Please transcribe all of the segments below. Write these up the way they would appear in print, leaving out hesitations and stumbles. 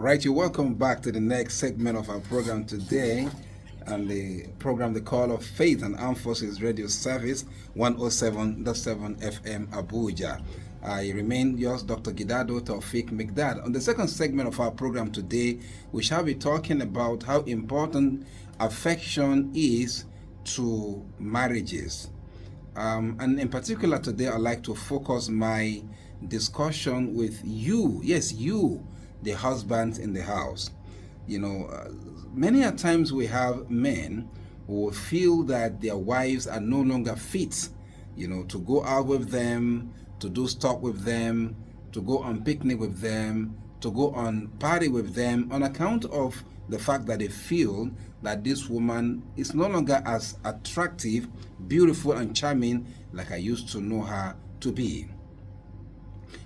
Right, you're welcome back to the next segment of our program today. And the program, The Call of Faith and Armed Forces Radio Service, 107.7 FM Abuja. I remain yours, Dr. Gidado Taufik Migdad. On the second segment of our program today, we shall be talking about how important affection is to marriages. And in particular today, I'd like to focus my discussion with you. Yes, you, the husbands in the house. Many a times we have men who feel that their wives are no longer fit, to go out with them, to do stuff with them, to go on picnic with them, to go on party with them, on account of the fact that they feel that this woman is no longer as attractive, beautiful, and charming like I used to know her to be.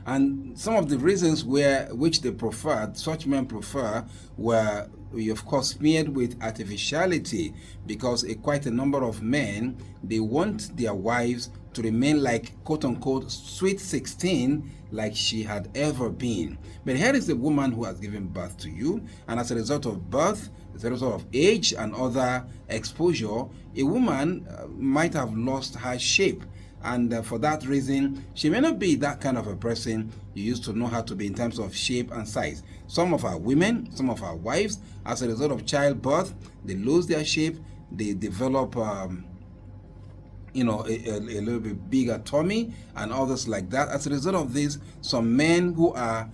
And some of the reasons which they preferred, such men prefer, were, of course, smeared with artificiality, because quite a number of men, they want their wives to remain like, quote-unquote, sweet 16, like she had ever been. But here is a woman who has given birth to you, and as a result of birth, as a result of age and other exposure, a woman might have lost her shape. And for that reason, she may not be that kind of a person you used to know her to be in terms of shape and size. Some of our women, some of our wives, as a result of childbirth, they lose their shape, they develop a little bit bigger tummy and others like that. As a result of this, some men who are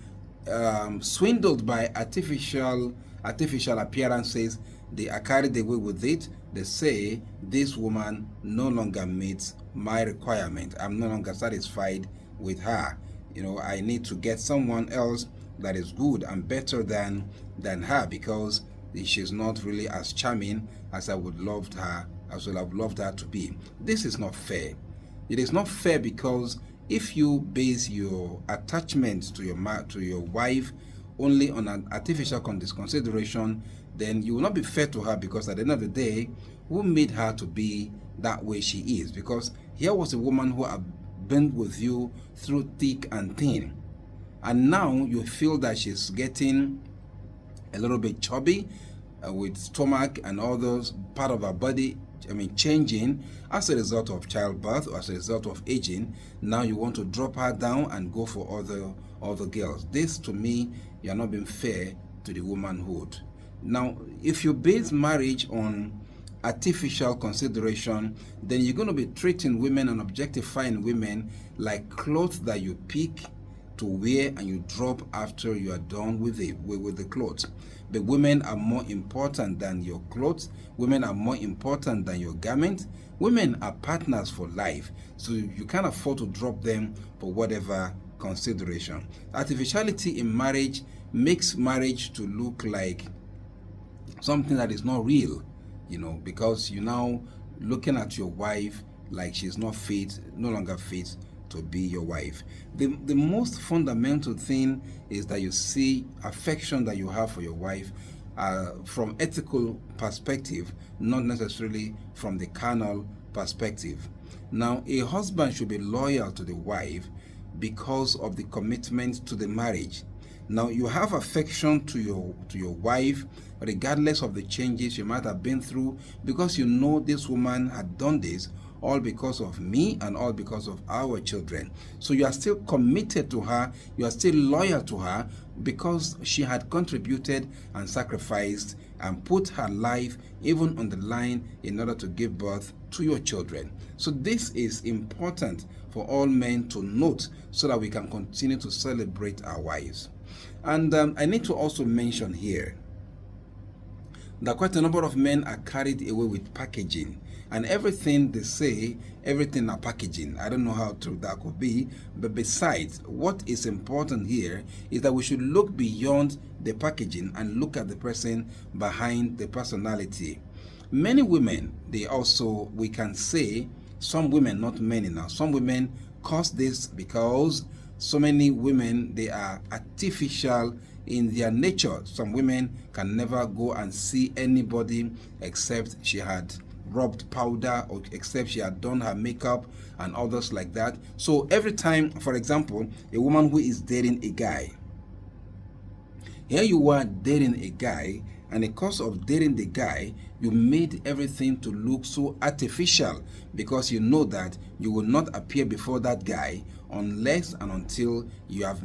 swindled by artificial appearances, they are carried away with it. They say, this woman no longer meets my requirement. I'm no longer satisfied with her. I need to get someone else that is good and better than her, because she's not really as charming as I would loved her, as well have loved her to be. This is not fair. It is not fair, because if you base your attachment to your wife only on an artificial consideration, then you will not be fair to her, because at the end of the day, who made her to be that way she is? Because here was a woman who had been with you through thick and thin, and now you feel that she's getting a little bit chubby, with stomach and all those part of her body changing as a result of childbirth or as a result of aging. Now you want to drop her down and go for other girls. This, to me, you are not being fair to the womanhood. Now, if you base marriage on artificial consideration, then you're going to be treating women and objectifying women like clothes that you pick to wear and you drop after you are done with the clothes. But women are more important than your clothes. Women are more important than your garment. Women are partners for life, so you can't afford to drop them for whatever consideration. Artificiality in marriage makes marriage to look like something that is not real, because you're now looking at your wife like she's no longer fit to be your wife. The most fundamental thing is that you see affection that you have for your wife from ethical perspective, not necessarily from the carnal perspective. Now, a husband should be loyal to the wife because of the commitment to the marriage. Now, you have affection to your wife regardless of the changes you might have been through, because you know this woman had done this all because of me and all because of our children. So you are still committed to her, you are still loyal to her, because she had contributed and sacrificed and put her life even on the line in order to give birth to your children. So this is important for all men to note, so that we can continue to celebrate our wives. And I need to also mention here that quite a number of men are carried away with packaging, and everything they say, everything are packaging. I don't know how true that could be, but besides, what is important here is that we should look beyond the packaging and look at the person behind the personality. Many women, we can say, some women, not many now, some women cause this because so many women, they are artificial in their nature. Some women can never go and see anybody except she had rubbed powder, or except she had done her makeup and others like that. So every time, for example, a woman who is dating a guy, Here you are dating a guy, and because of dating the guy, you made everything to look so artificial, because you know that you will not appear before that guy unless and until you have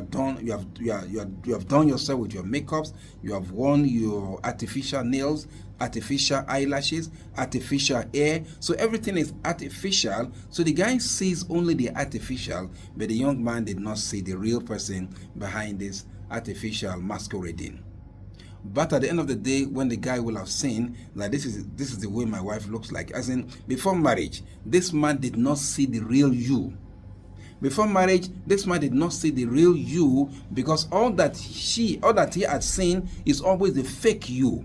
done yourself with your makeups, you have worn your artificial nails, artificial eyelashes, artificial hair. So everything is artificial. So the guy sees only the artificial, but the young man did not see the real person behind this artificial masquerading. But at the end of the day, when the guy will have seen that this is the way my wife looks like, as in before marriage, this man did not see the real you. Before marriage, this man did not see the real you, because all that he had seen is always the fake you.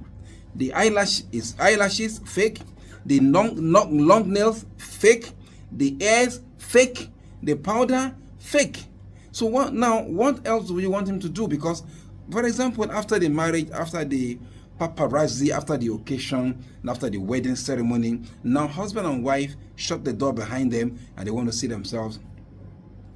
The eyelashes fake, the long nails fake, the hairs fake, the powder fake. So what else do you want him to do? Because, for example, after the marriage, after the paparazzi, after the occasion, and after the wedding ceremony, now husband and wife shut the door behind them and they want to see themselves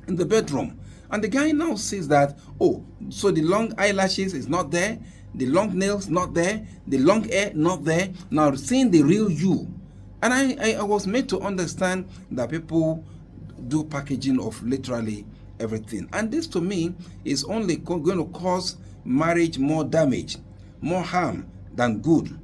in the bedroom. And the guy now sees that, oh, so the long eyelashes is not there, the long nails not there, the long hair not there. Now seeing the real you. And I was made to understand that people do packaging of literally everything. And this to me is only going to cause marriage more damage, more harm than good.